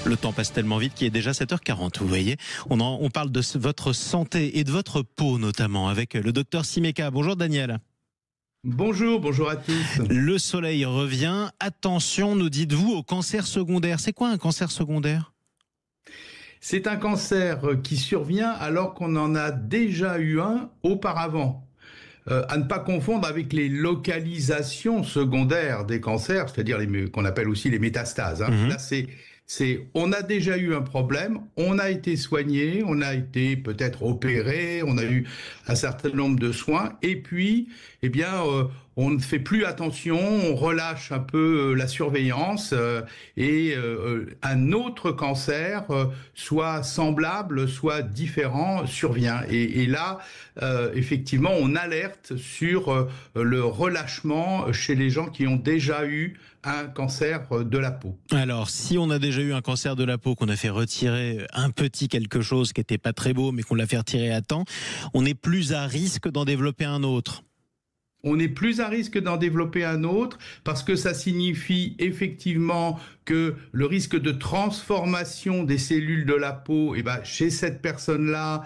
Le temps passe tellement vite qu'il est déjà 7h40, vous voyez. On parle de votre santé et de votre peau notamment avec le docteur Simeka. Bonjour Daniel. Bonjour à tous. Le soleil revient. Attention, nous dites-vous, au cancer secondaire. C'est quoi un cancer secondaire ? C'est un cancer qui survient alors qu'on en a déjà eu un auparavant. À ne pas confondre avec les localisations secondaires des cancers, c'est-à-dire qu'on appelle aussi les métastases. Là, on a déjà eu un problème, on a été soigné, on a été peut-être opéré, on a eu un certain nombre de soins, et puis, on ne fait plus attention, on relâche un peu la surveillance, et un autre cancer, soit semblable, soit différent, survient. Et là, effectivement, on alerte sur le relâchement chez les gens qui ont déjà eu un cancer de la peau. Alors, si on a déjà eu un cancer de la peau, qu'on a fait retirer un petit quelque chose qui n'était pas très beau, mais qu'on l'a fait retirer à temps, on est plus à risque d'en développer un autre. On est plus à risque d'en développer un autre parce que ça signifie effectivement que le risque de transformation des cellules de la peau, chez cette personne-là,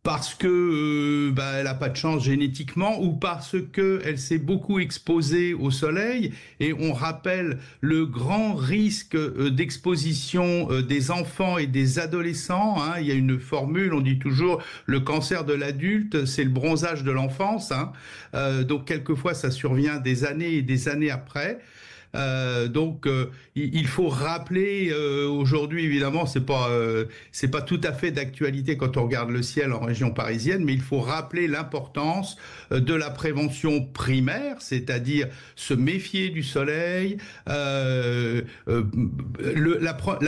parce que elle n'a pas de chance génétiquement ou parce qu'elle s'est beaucoup exposée au soleil. Et on rappelle le grand risque d'exposition des enfants et des adolescents. Il y a une formule, on dit toujours le cancer de l'adulte, c'est le bronzage de l'enfance. Donc quelquefois ça survient des années et des années après. Il faut rappeler aujourd'hui, évidemment, c'est pas tout à fait d'actualité quand on regarde le ciel en région parisienne, mais il faut rappeler l'importance de la prévention primaire, c'est-à-dire se méfier du soleil. La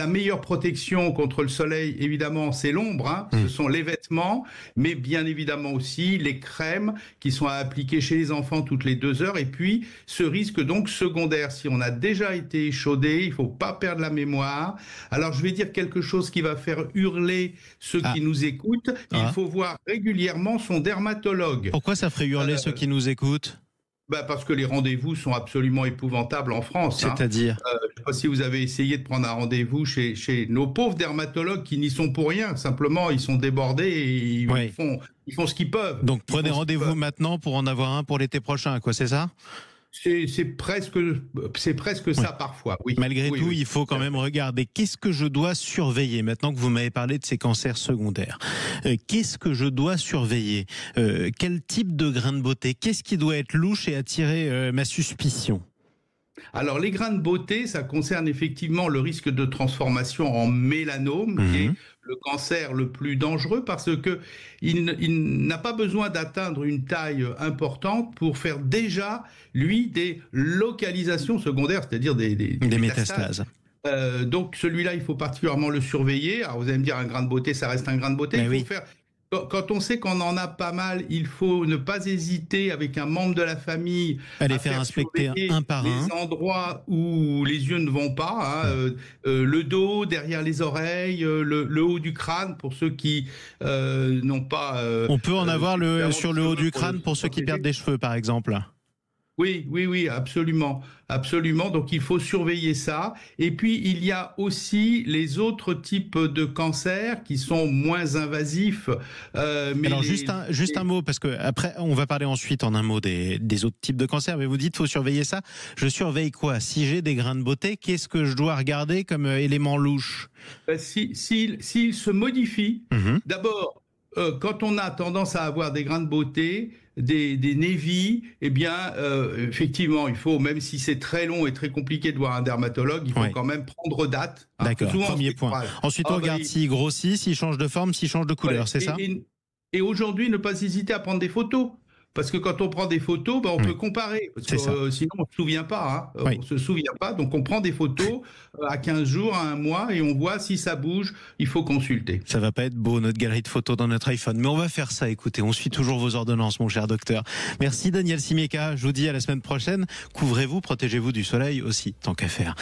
meilleure protection contre le soleil, évidemment, c'est l'ombre. Ce sont les vêtements, mais bien évidemment aussi les crèmes qui sont à appliquer chez les enfants toutes les 2 heures. Et puis, ce risque donc secondaire, si on a déjà été échaudé, il faut pas perdre la mémoire. Alors, je vais dire quelque chose qui va faire hurler ceux qui nous écoutent. Il faut voir régulièrement son dermatologue. Pourquoi ça ferait hurler ceux qui nous écoutent ? Parce que les rendez-vous sont absolument épouvantables en France. C'est-à-dire je ne sais pas si vous avez essayé de prendre un rendez-vous chez nos pauvres dermatologues qui n'y sont pour rien. Simplement, ils sont débordés et ils font ce qu'ils peuvent. Donc prenez rendez-vous maintenant pour en avoir un pour l'été prochain, quoi, c'est ça ? C'est presque ça parfois, oui. Malgré tout, oui. Il faut quand même regarder. Qu'est-ce que je dois surveiller maintenant que vous m'avez parlé de ces cancers secondaires ? Qu'est-ce que je dois surveiller ? Quel type de grain de beauté ? Qu'est-ce qui doit être louche et attirer ma suspicion ? Alors, les grains de beauté, ça concerne effectivement le risque de transformation en mélanome, qui est le cancer le plus dangereux parce que il n'a pas besoin d'atteindre une taille importante pour faire déjà, lui, des localisations secondaires, c'est-à-dire des métastases. Donc, celui-là, il faut particulièrement le surveiller. Alors, vous allez me dire, un grain de beauté, ça reste un grain de beauté. Quand on sait qu'on en a pas mal, il faut ne pas hésiter avec un membre de la famille à les faire inspecter un par un. Les endroits où les yeux ne vont pas, le dos, derrière les oreilles, le haut du crâne pour ceux qui n'ont pas... on peut en avoir sur le haut du crâne pour ceux qui perdent des cheveux, par exemple. Oui, absolument. Donc, il faut surveiller ça. Et puis, il y a aussi les autres types de cancers qui sont moins invasifs. Alors, juste un mot, parce que après, on va parler ensuite en un mot des autres types de cancers. Mais vous dites, faut surveiller ça. Je surveille quoi ? Si j'ai des grains de beauté, qu'est-ce que je dois regarder comme élément louche ? S'il se modifie, d'abord, quand on a tendance à avoir des grains de beauté, des névis, effectivement, il faut, même si c'est très long et très compliqué de voir un dermatologue, il faut quand même prendre date. D'accord, premier point. Ensuite, on regarde s'il grossit, s'il change de forme, s'il change de couleur, c'est ça ? Et aujourd'hui, ne pas hésiter à prendre des photos. Parce que quand on prend des photos, on peut comparer. Parce que sinon, on ne se souvient pas. On ne se souvient pas. Donc, on prend des photos à 15 jours, à 1 mois, et on voit si ça bouge. Il faut consulter. Ça va pas être beau, notre galerie de photos dans notre iPhone. Mais on va faire ça, écoutez. On suit toujours vos ordonnances, mon cher docteur. Merci, Daniel Simeka. Je vous dis à la semaine prochaine. Couvrez-vous, protégez-vous du soleil aussi, tant qu'à faire.